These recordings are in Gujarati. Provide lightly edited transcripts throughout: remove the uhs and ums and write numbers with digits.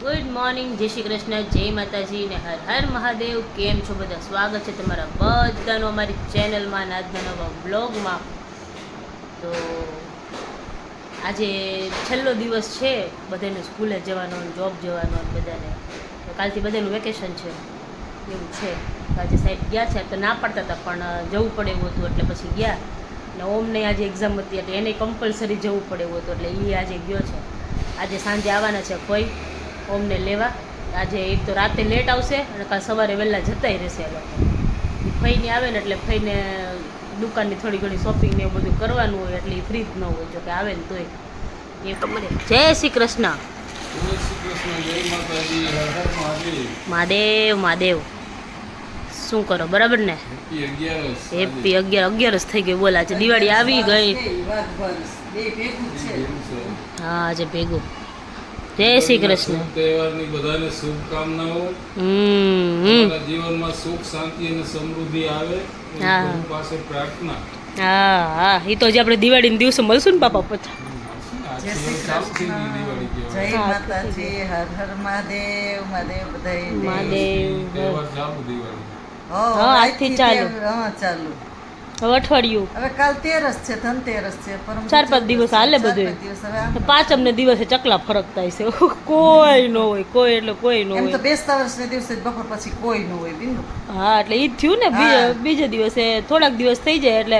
ગુડ મોર્નિંગ, જય શ્રી કૃષ્ણ, જય માતાજી ને હર હર મહાદેવ. કેમ છો બધા? સ્વાગત છે તમારા બધાનું અમારી ચેનલમાં અને આજના નવા બ્લોગમાં. તો આજે છેલ્લો દિવસ છે બધાને સ્કૂલે જવાનો, જોબ જવાનો બધાને. તો કાલથી બધાનું વેકેશન છે એવું છે. આજે સાહેબ ગયા છે તો ના પાડતા હતા પણ જવું પડે એવું હતું એટલે પછી ગયા. અને ઓમને આજે એક્ઝામ હતી એટલે એને કમ્પલસરી જવું પડે એવું હતું એટલે એ આજે ગયો છે. આજે સાંજે આવવાના છે કોઈ ઓમને લેવા. આજે એક તો રાતે લેટ આવશે અને કાલ સવારે વહેલા જતાય રહેશે. એ લોકો ફઈને આવે ને એટલે ફઈને દુકાનની થોડી ઘણી શોપિંગ ને એવું બધું કરવાનું હોય એટલે એ ફ્રી જ ન હોય. જો કે આવે ને તોય એ તો મને જય શ્રી કૃષ્ણ. મહાદેવ મહાદેવ. શું કરો? બરાબર ને? હેપી 11 થઈ ગઈ. બોલ આજે દિવાળી આવી ગઈ. હા આજે ભેગું. જય શ્રી કૃષ્ણ. તહેવારની બધાને શુભકામનાઓ. તમારા જીવનમાં સુખ, શાંતિ અને સમૃદ્ધિ આવે પ્રભુ પાસે પ્રાર્થના. હા હા, એ તો હજી આપણે દિવાળીના દિવસે મળશું ને બાપા પછી. જય શ્રી કૃષ્ણ, જય માતાજી, હર હર મહાદેવ. મહાદેવ બધાય મહાદેવ. તહેવાર ચાલુ દિવાળી. હા આજથી ચાલુ. હા ચાલુ. હવે અઠવાડિયું. હવે કાલ તેરસ છે, ધનતેરસ છે, પરમ 4-5 દિવસ હાલે બધું. દિવસ. પાંચમને દિવસે ચકલા ફરક થાય છે. કોઈ ન હોય, કોઈ એટલે કોઈ ન એમ તો હોય. બેસતા વર્ષને દિવસે બપોર પછી કોઈ ન હોય બિંદુ. હા એટલે ઈ થયું ને. બીજે દિવસે થોડાક દિવસ થઈ જાય એટલે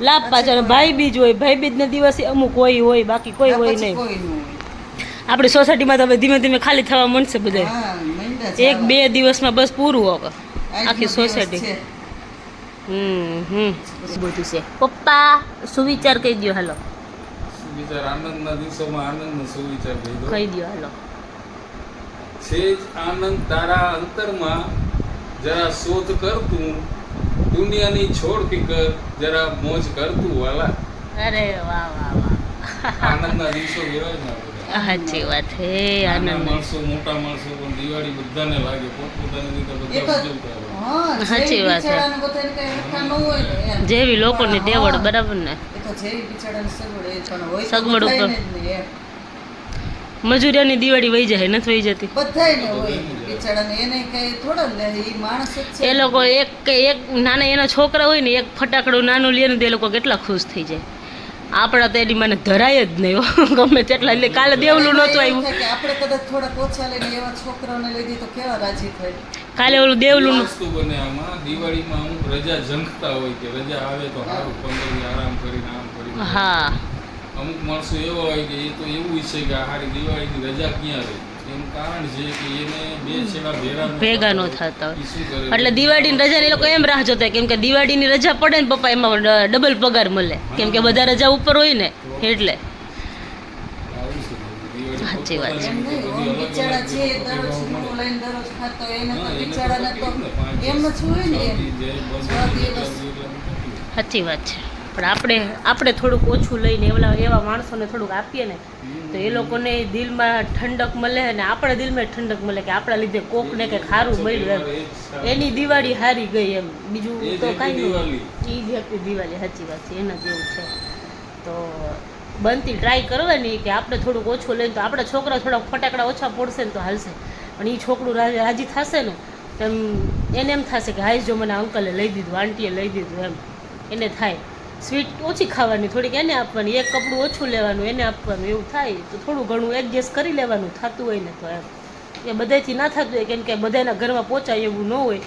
લાભ પછી પાછળ. ભાઈ બીજ હોય, ભાઈ બીજના દિવસે અમુક હોય બાકી કોઈ હોય પછી નહીં. કોઈ ન હોય. આપણી સોસાયટીમાં તો હવે ધીમે ધીમે ખાલી થવા મળશે બધા. હા, મહિના છે. 1-2 દિવસમાં બસ પૂરું હવે આજનો આખી દિવસ સોસાયટી. છે. બધું છે. પપ્પા સુવિચાર કહી દો હાલો. સુવિચાર આનંદના દિવસોમાં આનંદનો સુવિચાર કહી દો. કહી દો હાલો. છે જ આનંદ તારા અંતરમાં, જરા શોધ કર તું, દુનિયાની છોડ ફિકર, જરા મોજ કર તું વાલા. અરે વાહ વાહ વાહ. આનંદના દિવસો કહેવાય ને આપણે. સાચી વાત છે. નાના આનંદ. માણસો, મોટા માણસો પણ દિવાળી બધાને લાગે પોતપોતાની રીતે એ બધા તો ઉજવતા હોય. હા, સાચી વાત છે. બિચારાને બધાને કઈ હરખા ન હોય ને એમ. જેવી લોકોની હા, તેવડ. બરાબર ને? એ તો જેવી બિચારાની સગવડ એ પણ હોય તો સગવડ ઉપર. બધાયને જ ને એમ. મજૂરિયાની દિવાળી વહી જાય, નથી વહી જતી. બધાયને હોય બિચારાને, એને કઈ થોડા લે ઈ માણસ જ છે. એ લોકો એક નાના એના છોકરા હોય ને એક ફટાકડું નાનું લે ને તે લોકો કેટલા ખુશ થઈ જાય. આપણા તો એની મને ધરાય જ નહીં હો. ગમે તેટલા. એટલે કાલે દેવલું નહોતું આવ્યું. થાય કે આપણે કદાચ થોડાક ઓછા લઈને એવા છોકરાઓને લઈ દઈએ તો કેવા રાજી થાય. કાલે ઓલું દેવલું વસ્તુ બને આમાં. દિવાળીમાં અમુક રજા ઝંખતા હોય કે રજા આવે તો સારું, 15 દી આરામ કરીને આમ કરીને. હા અમુક માણસો એવા હોય કે એ તો એવું છે કે આ હારી દિવાળીની રજા ક્યાં રહે. એનું કારણ છે કે એને બે છેડા ભેગા ન થતા હોય. એટલે દિવાળીની રજાની એ લોકો એમ રાહ જોતા હોય કેમ કે દિવાળીની રજા પડે ને પપ્પા એમાં ડબલ પગાર મળે કેમ કે બધા રજા ઉપર હોય ને એટલે. સાચી વાત છે. એમ નહીં, ઓમ બિચારા છે દરરોજ નું લઈને દરરોજ ખાતો હોય એને તો બિચારાને તો એમ જ હોય ને એમ. 6 દિવસ. સાચી વાત છે. પણ આપણે થોડુંક ઓછું લઈને એવા માણસોને થોડુંક આપીએ ને તો એ લોકોને દિલમાં ઠંડક મળે અને આપણા દિલમાં ઠંડક મળે કે આપણા લીધે કોકને કંઈક સારું મળ્યું એમ. એની દિવાળી હારી ગઈ એમ. બીજું તો કાંઈ નહીં. એ જ હેપી દિવાળી. સાચી વાત છે. એના જેવું છે. તો બનતી ટ્રાય કરવાની કે આપણે થોડુંક ઓછું લઈને તો આપણા છોકરા થોડાક ફટાકડા ઓછા પડશે ને તો હાલશે. પણ એ છોકરું રાજી થશે ને તેમ એને એમ થશે કે હાઈ જો મને અંકલે લઈ દીધું, આંટીએ લઈ દીધું એમ એને થાય. સ્વીટ ઓછી ખાવાની, થોડીક એને આપવાની, એક કપડું ઓછું લેવાનું એને આપવાનું, એવું થાય તો થોડું ઘણું એડજસ્ટ કરી લેવાનું થતું હોય ને તો એમ. એ બધાથી ના થતું હોય કેમ કે બધાના ઘરમાં પહોંચાય એવું ન હોય.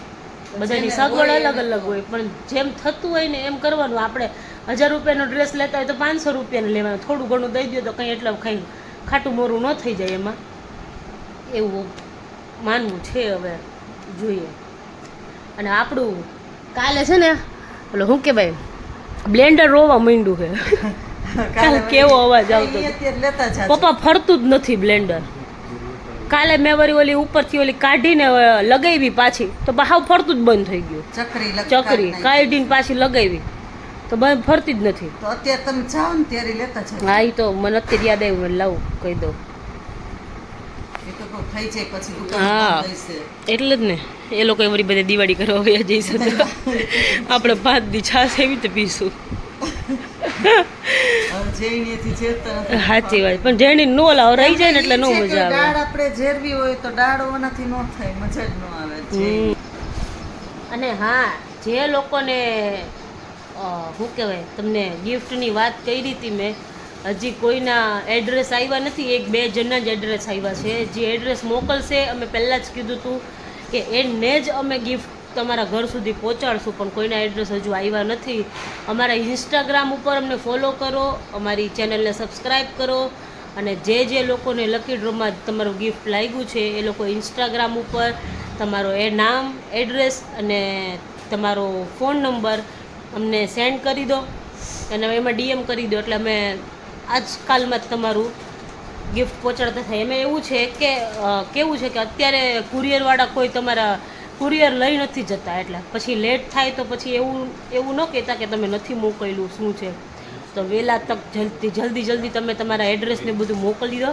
બધાની સગવડ અલગ અલગ હોય પણ જેમ થતું હોય ને એમ કરવાનું. આપણે 1000 રૂપિયાનો ડ્રેસ લેતા હોય તો 500 રૂપિયાનો લેવાનો. થોડું ઘણું દઈ દો તો કંઈ એટલે કંઈ ખાટું મોરું ન થઈ જાય એમાં. એવું માનવું છે. હવે જોઈએ. અને આપણું કાલે છે ને ઓલો શું કે ભાઈ બ્લેન્ડર રોવા માંડ્યું છે. કાલે કેવો અવાજ આવતો. પપ્પા ફરતું જ નથી બ્લેન્ડર. કાલે મેં વળી ઓલી ઉપરથી ઓલી કાઢીને લગાવી પાછી તો હાવ ફરતું જ બંધ થઈ ગયું. ચકરી કાઢીને પાછી લગાવી તો બંધ ફરતી જ નથી. તો અત્યારે તમે જાઓ ને ત્યારે લેતા જાઓ. હા એ તો મને અત્યારે યાદ આવ્યું. મને લાવું કહી દઉં. એ તો કહું થઈ જાય પછી હા દુકાન બંધ થશે. એટલે જ ને એ લોકો વળી બધી દિવાળી કરવા વયા જઈશે તો આપણે 5 દી છાશ એવી રીતે પીશું. હવે જઈનેથી જેરતા નથી. સાચી વાત, પણ જેણી નો લાવ રહી જાય ને એટલે નો ઈ છે કે મજા આવે. દાળ આપણે જેરવી હોય તો દાળ ઓનાથી નો થાય, મજા જ નો આવે. અને હા, જે લોકોને શું કહેવાય, તમને ગિફ્ટની વાત કરી હતી મેં, હજી કોઈના એડ્રેસ આવ્યા નથી. 1-2 જણના જ એડ્રેસ આવ્યા છે. જે એડ્રેસ મોકલશે, અમે પહેલાં જ કીધું હતું કે એને જ અમે ગિફ્ટ તમારા ઘર સુધી પહોંચાડશું, પણ કોઈના એડ્રેસ હજુ આવ્યા નથી. અમારા ઇન્સ્ટાગ્રામ ઉપર અમને ફોલો કરો, અમારી ચેનલને સબસ્ક્રાઈબ કરો, અને જે લોકોને લકી ડ્રોમાં તમારું ગિફ્ટ લાગ્યું છે એ લોકો ઇન્સ્ટાગ્રામ ઉપર તમારો એ નામ, એડ્રેસ અને તમારો ફોન નંબર અમને સેન્ડ કરી દો, અને એમાં DM કરી દો, એટલે અમે આજકાલમાં જ તમારું ગિફ્ટ પહોંચાડતા થાય. એમાં એવું છે કે કેવું છે કે અત્યારે કુરિયરવાળા કોઈ તમારા કુરિયર લઈ નથી જતા, એટલે પછી લેટ થાય તો પછી એવું ન કહેતા કે તમે નથી મોકલ્યું શું છે. તો વહેલા તક જલ્દી તમે તમારા એડ્રેસને બધું મોકલી દો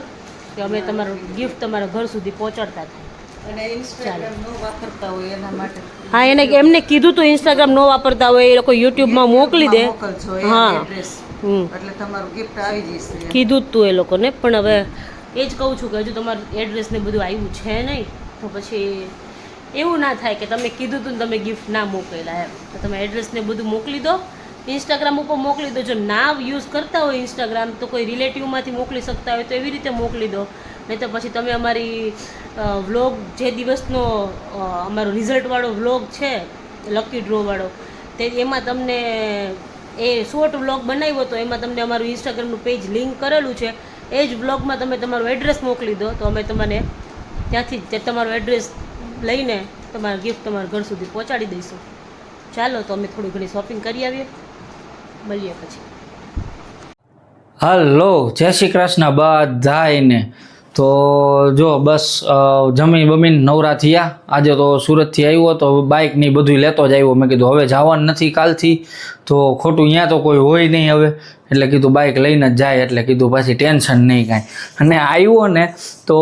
કે અમે તમારું ગિફ્ટ તમારા ઘર સુધી પહોંચાડતા થાય. અને ઇન્સ્ટાગ્રામ નો વાપરતા હોય એના માટે હા, એમને કીધું તો ઇન્સ્ટાગ્રામ ન વાપરતા હોય એ લોકો યુટ્યુબમાં મોકલી દે. મોકલજો હા. એડ્રેસ, હમ, એટલે તમારું ગિફ્ટ આવી જશે. કીધું જ તું એ લોકોને, પણ હવે એ જ કહું છું કે હજુ તમારું એડ્રેસ ને બધું આવ્યું છે નહીં, તો પછી એવું ના થાય કે તમે કીધું તું ને તમે ગિફ્ટ ના મોકલેલા એમ. તો તમે એડ્રેસને બધું મોકલી દો, ઇન્સ્ટાગ્રામ ઉપર મોકલી દો. જો ના યુઝ કરતા હોય ઇન્સ્ટાગ્રામ, તો કોઈ રિલેટિવમાંથી મોકલી શકતા હોય તો એવી રીતે મોકલી દો. નહીં તો પછી તમે અમારી વ્લોગ, જે દિવસનો અમારો રિઝલ્ટવાળો વ્લોગ છે લકી ડ્રોવાળો, તે એમાં તમને એ શોર્ટ વ્લોગ બનાવ્યો તો એમાં તમને અમારું ઇન્સ્ટાગ્રામનું પેજ લિંક કરેલું છે. એ જ વ્લોગમાં તમે તમારું એડ્રેસ મોકલી દો, તો અમે તમને ત્યાંથી જ તમારું એડ્રેસ લઈને તમારું ગિફ્ટ તમારા ઘર સુધી પહોંચાડી દઈશું. ચાલો, તો અમે થોડી ઘણી શોપિંગ કરી આવીએ, મળીએ પછી. હલો, જય શ્રી કૃષ્ણ બધાયને. તો જો બસ જમીન બમીન નવરા થયા. આજે તો સુરતથી આવ્યો તો બાઇક ની બધું લેતો જ આવ્યો. મેં કીધું હવે જવાનું નથી કાલથી, તો ખોટું અહીંયા તો કોઈ હોય નહીં હવે, એટલે કીધું બાઇક લઈને જ જાય, એટલે કીધું પાછી ટેન્શન નહીં કાંઈ. અને આવ્યો ને તો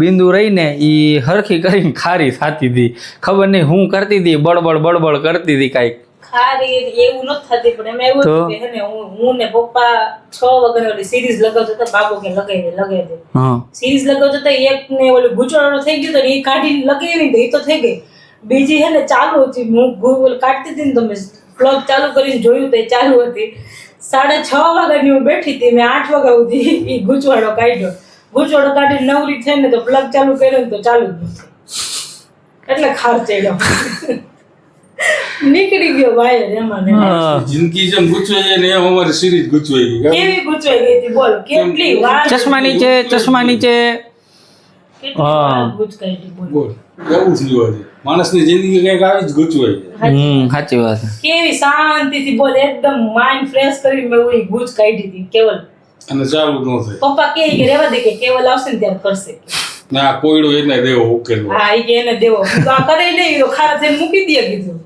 બિંદુ રહીને એ હરખી કરીને ખારી થતી હતી. ખબર નહીં હું કરતી હતી, બળબડ કરતી હતી કાંઈક. ખારી એવું નથી થતી, પણ એમાં એવું હતું કે હે ને હું ને પપ્પા 6 વાગ્યાની ઓલી સિરીઝ લગાવતા હતા. બાબુ કે લગાવી દે. હા, સિરીઝ લગાવતા હતા, એક ને ઓલું ગુચવાડો થઈ ગયો તો એ કાઢીને લગાવી દે, એ તો થઈ ગઈ. બીજી હે ને ચાલુ હતી, હું કાઢતી હતી ને તો મેં પ્લગ ચાલુ કરીને જોયું તો એ ચાલુ હતી. 6:30 વાગ્યાની હું બેઠી હતી, મેં 8 વાગ્યા સુધી એ ગુચવાડો કાઢ્યો. ગુચવાડો કાઢીને નવરી થઈને તો પ્લગ ચાલુ કર્યો ને તો ચાલુ જ નથી, એટલે ખાર ચડ્યો. નીકળી ગયો વાયર એમાં ને. જિંદગી જેમ ગુચવાઈ જાય ને એમ અમારી સિરીઝ ગુચવાઈ ગઈ. કેવી ગુચવાઈ ગઈ હતી બોલો, કેટલી વાર ચશ્મા નીચે કેટલી વાર ગુચકાઈ હતી બોલો. બોલ, એવું થયું આજે માણસની જિંદગી કંઈક આવી જ ગુચવાઈ જાય. સાચી વાત. કેવી શાંતિથી બોલ, એકદમ માઇન્ડ ફ્રેશ કરી મેં ઓલી ગુચ કાઢી હતી કેવલ. અને ચાલુ ન થાય. પપ્પા કે રહેવા દે, કે કેવલ આવશે ને ત્યારે કરશે. ના કોયડો એને દેવો ઉકેલ. હા, એ કે એને દેવો, તો આ કરે નહીં તો ખારા થઈને મૂકી દે કીધું.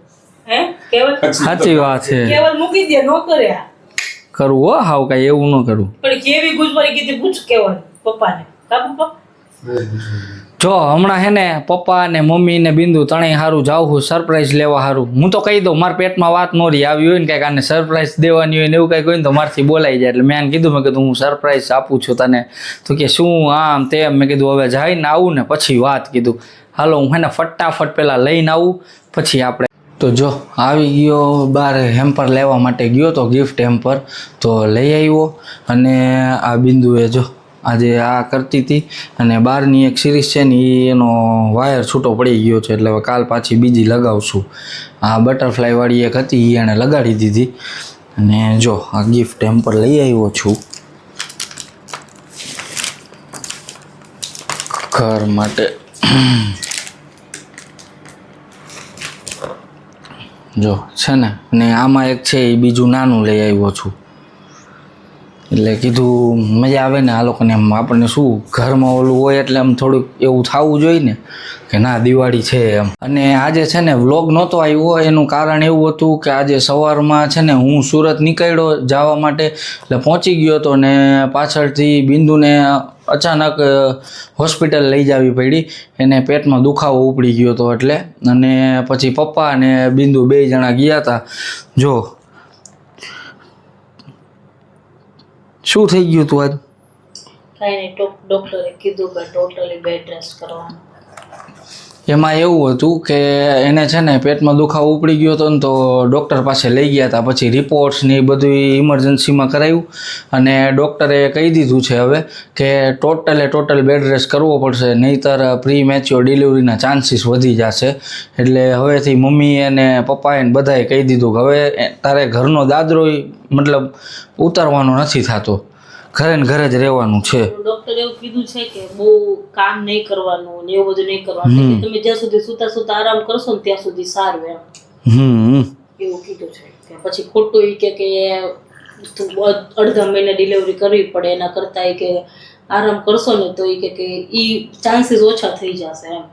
હે કેવલ, સાચી વાત છે. કેવલ મૂકી દે, નો કરે આ. કરવું હો હાવ કાંઈ એવું ન કરવું. પણ કેવી ગુજવારી કીધી પૂછ કેવલ પપ્પાને. કા પપ્પા? જો હમણાં હે ને પપ્પા ને મમ્મી ને બિંદુ ત્રણેય હારું જાઉં છું સરપ્રાઈઝ લેવા હારું. હું તો કહી દઉં, મારા પેટમાં વાત નો રહી. આવી હોય ને કંઈક આને સરપ્રાઈઝ દેવાની હોય ને એવું કંઈક હોય ને તો મારથી બોલાઈ જાય. એટલે મેં આને કીધું, મેં કીધું હું સરપ્રાઈઝ આપું છું તને. તો કે શું આમ તેમ. મેં કીધું હવે જઈને આવું ને પછી વાત. કીધું હાલો હું હે ને ફટાફટ પહેલાં લઈને આવું પછી આપણે. તો જો આવી ગયો બહાર, હેમ્પર લેવા માટે ગયો તો ગિફ્ટ હેમ્પર તો લઈ આવ્યો. અને આ બિંદુએ જો આજે આ કરતી હતી, અને બહારની એક સિરીઝ છે ને એનો વાયર છૂટો પડી ગયો છે, એટલે હવે કાલ પાછી બીજી લગાવશું. આ બટરફ્લાયવાળી એક હતી એ એણે લગાડી દીધી. અને જો આ ગિફ્ટ હેમ્પર લઈ આવ્યો છું ઘર માટે. જો છે ને, અને આમાં એક છે એ બીજું નાનું લઈ આવ્યો છું. એટલે કીધું મજા આવે ને આ લોકોને, એમ આપણને શું ઘરમાં ઓલું હોય એટલે આમ થોડુંક એવું થવું જોઈએ ને કે ના દિવાળી છે એમ. અને આજે છે ને વ્લોગ નહોતો આવ્યો, એનું કારણ એવું હતું કે આજે સવારમાં છે ને હું સુરત નીકળ્યો જવા માટે, એટલે પહોંચી ગયો હતો ને પાછળથી બિંદુને અચાનક હોસ્પિટલ લઈ જવી પડી. એને પેટમાં દુખાવો ઉપડી ગયો હતો એટલે. અને પછી પપ્પા અને બિંદુ 2 જણા ગયા હતા. જો શું થઈ ગયું તું આજ? કાંઈ નહીં, ડૉક્ટરે કીધું કે ટોટલી બેડ રેસ્ટ કરવાનું. એમાં એવું હતું કે એને છે ને પેટમાં દુખાવો ઉપડી ગયો હતો ને, તો ડૉક્ટર પાસે લઈ ગયા હતા. પછી રિપોર્ટ્સ ને એ બધું ઇમરજન્સીમાં કરાવ્યું અને ડૉક્ટરે કહી દીધું છે હવે કે ટોટલ બેડ રેસ્ટ કરવો પડશે, નહીંતર પ્રી મેચ્યોર ડિલિવરીના ચાન્સીસ વધી જશે. એટલે હવેથી મમ્મી અને પપ્પાએ ને બધાએ કહી દીધું કે હવે તારે ઘરનો દાદરો મતલબ ઉતારવાનો નથી થતો, ઘરે ને ઘરે જ રહેવાનું છે. ડૉક્ટરે એવું કીધું છે કે બહુ કામ નહીં કરવાનું ને એવું બધું નહીં કરવાનું, કે તમે જ્યાં સુધી સુતા આરામ કરશો ને ત્યાં સુધી સારું એમ એવું કીધું છે. કે પછી ખોટું ઈ કે અડધા મહિને ડિલિવરી કરવી પડે એના કરતાં ઈ કે આરામ કરશો ને તો ઈ કે ઈ ચાન્સીસ ઓછા થઈ જશે એમ.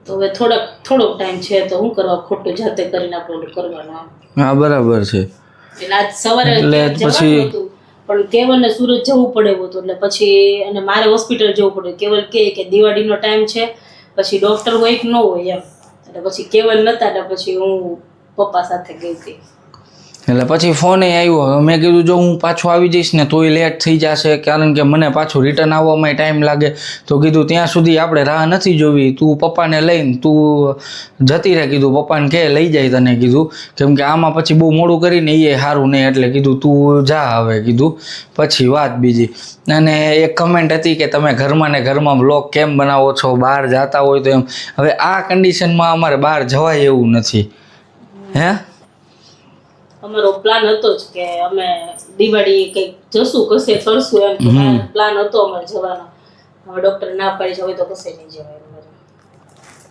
તો હવે થોડોક ટાઈમ છે તો શું કરવા ખોટું જાતે કરીને આપણે કરવાનું એમ. હા બરાબર છે. એટલે આજ સવારે જવાનું હતું પણ કેવલને સુરત જવું પડે એવું હતું, એટલે પછી અને મારે હોસ્પિટલ જવું પડે. કેવલ કે દિવાળીનો ટાઈમ છે, પછી ડૉક્ટર હોય કે ન હોય એમ, એટલે પછી કેવલ નતા એટલે પછી હું પપ્પા સાથે ગઈ હતી. એટલે પછી ફોને આવ્યો, મેં કીધું જો હું પાછો આવી જઈશ ને તોય લેટ થઈ જશે, કારણ કે મને પાછું રિટર્ન આવવામાં ટાઈમ લાગે. તો કીધું ત્યાં સુધી આપણે રાહ નથી જોવી, તું પપ્પાને લઈને તું જતી રહે. કીધું પપ્પાને કે લઈ જાય તને, કીધું કેમ કે આમાં પછી બહુ મોડું કરીને એ સારું નહીં, એટલે કીધું તું જા હવે. કીધું પછી વાત બીજી. અને એક કમેન્ટ હતી કે તમે ઘરમાં ને ઘરમાં બ્લોગ કેમ બનાવો છો, બહાર જતા હોય તો એમ. હવે આ કન્ડિશનમાં અમારે બહાર જવાય એવું નથી. હે અમારો પ્લાન હતો જ કે અમે દિવાળી કંઈક જશું કશે કરશું એમ પ્લાન હતો અમારે જવાનો. હવે ડૉક્ટર ના પાડી છે, હવે તો કશે નહીં જવાય.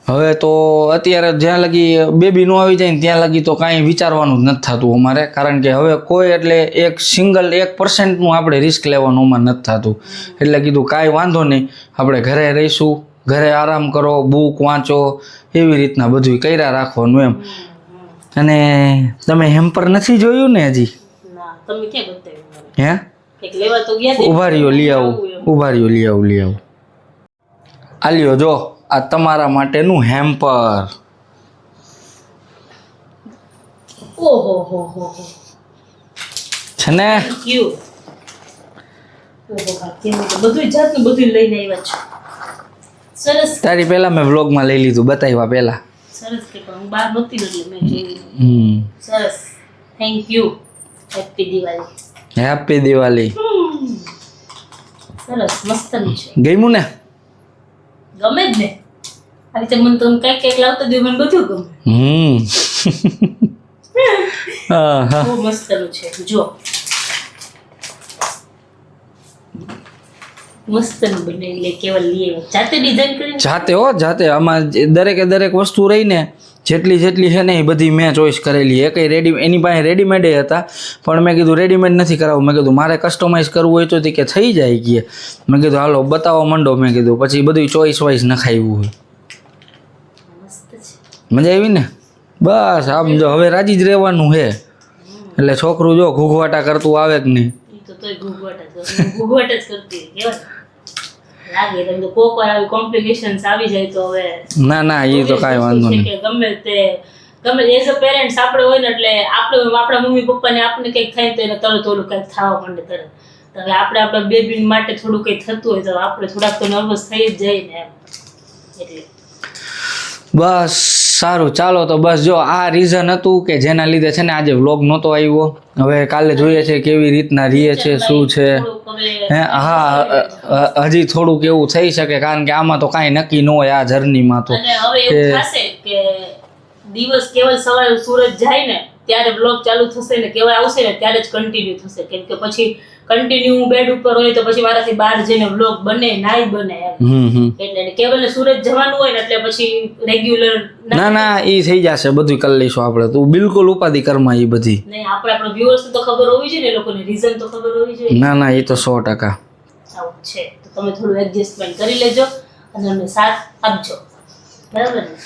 હવે તો અત્યારે જ્યાં લગી બેબી નો આવી જાય ને ત્યાં લગી તો કાંઈ વિચારવાનું જ નથી થતું અમારે, કારણ કે હવે કોઈ એટલે 1% આપણે રિસ્ક લેવાનું અમારે નથી થતું. એટલે કીધું કાંઈ વાંધો નહીં, આપણે ઘરે રહીશું, ઘરે આરામ કરો, બુક વાંચો, એવી રીતના બધું કર્યા રાખવાનું એમ. અને તમે હેમ્પર નથી જોયું ને હજી? ના, તમે ક્યાં બતાવ્યું? હે એક લેવા તો ગયા ઉભા રહ્યો, લઈ આવું. આ લ્યો જો, આ તમારા માટેનું હેમ્પર. ઓહો હો હો છે ને? ક્યુ ઓહો કેમ તો બધું જાતનું બધું લઈને આવ્યા છો. સરસ તારી પહેલા મેં વ્લોગમાં લઈ લીધું, બતાવ્યા પહેલા. સરસ કે પણ હું બહાર નહોતી એટલે મેં જોયું. સરસ, thank you. Happy Diwali. Happy Diwali. સરસ, મસ્તનું છે. ગમ્યું ને? ગમે જ ને. આ રીતે મને તમે કંઈક લાવતા દો, મને બધું ગમે. બહુ મસ્તનું છે. જો મસ્તનું બને એટલે કેવલ લઈ આવ્યા. જાતે ડિઝાઇન કરીને? જાતે. આમાં દરેક વસ્તુ રહીને જેટલી છે ને એ બધી મેં ચોઈસ કરેલી. એની પાસે રેડીમેડ હતા, પણ મેં કીધું રેડીમેડ નથી કરાવવું. મેં કીધું મારે કસ્ટમાઇઝ કરવું હોય તો કે થઈ જાય કે. મેં કીધું હાલો બતાવવા માંડો. મેં કીધું પછી બધું ચોઈસ વાઇઝ નખાવ્યું હોય. મસ્ત છે. મજા આવી ને? બસ આમ જો હવે રાજી જ રહેવાનું છે. એટલે છોકરું જો ઘૂઘવાટા કરતું આવે કે નહીં? તોય ઘૂઘવાટ જ કરતી કેવાય લાગે. તમને કોક વાર આવી કોમ્પ્લિકેશન્સ આવી જાય તો હવે ના એ તો કાંઈ વાંધો નહીં. કે ગમે એઝ અ પેરેન્ટ્સ આપણે હોય ને એટલે આપણા મમ્મી પપ્પાને આપણે કંઈક થાય તો એને તરત ઓલું કંઈક થવા માંડે તરત. તો હવે આપણે આપણા બેબી માટે થોડું કંઈક થતું હોય તો આપણે થોડાક તો નર્વસ થઈ જ જાય ને એમ. એટલે બસ સારું, ચાલો તો બસ જો આ રીઝન હતું કે જેના લીધે છે ને આજે વ્લોગ નહોતો આવ્યો. હવે કાલે જોઈએ છે કેવી રીતના રીએ છે, શું છે. હા હજી થોડુંક એવું થઈ શકે, કારણ કે આમાં તો કાંઈ નક્કી ન હોય આ જર્નીમાં. તો અને હવે એવું થશે કે દિવસ કેવલ સવારે સૂરજ જાય ને ત્યારે વ્લોગ ચાલુ થશે ને કેવલ આવશે ને ત્યારે જ કન્ટિન્યુ થશે. કેમ કે પછી કન્ટિન્યુ બેડ ઉપર હોય તો પછી મારાથી બહાર જઈને વ્લોગ બને નાય બને એમ. એટલે કેવલ સૂરજ જવાનું હોય ને એટલે પછી રેગ્યુલર ના એ થઈ જશે, બધું કરી લઈશું આપણે. તું બિલકુલ ઉપાધિ કરમાં એ બધી નહીં. આપણા વ્યુઅર્સ તો ખબર હોવી જોઈએ ને, લોકોને રીઝન તો ખબર હોવી જોઈએ. ના એ તો 100%. આવું છે તો તમે થોડું એડજસ્ટમેન્ટ કરી લેજો અને અમને સાથ આપજો, બરાબર ને?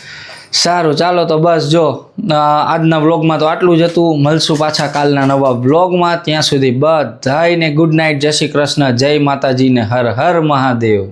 સારું, ચાલો તો બસ જો આજના વ્લોગમાં તો આટલું જ હતું. મળશું પાછા કાલના નવા વ્લોગમાં. ત્યાં સુધી બધાને ગુડ નાઇટ, જય શ્રી કૃષ્ણ, જય માતાજી ને હર હર મહાદેવ.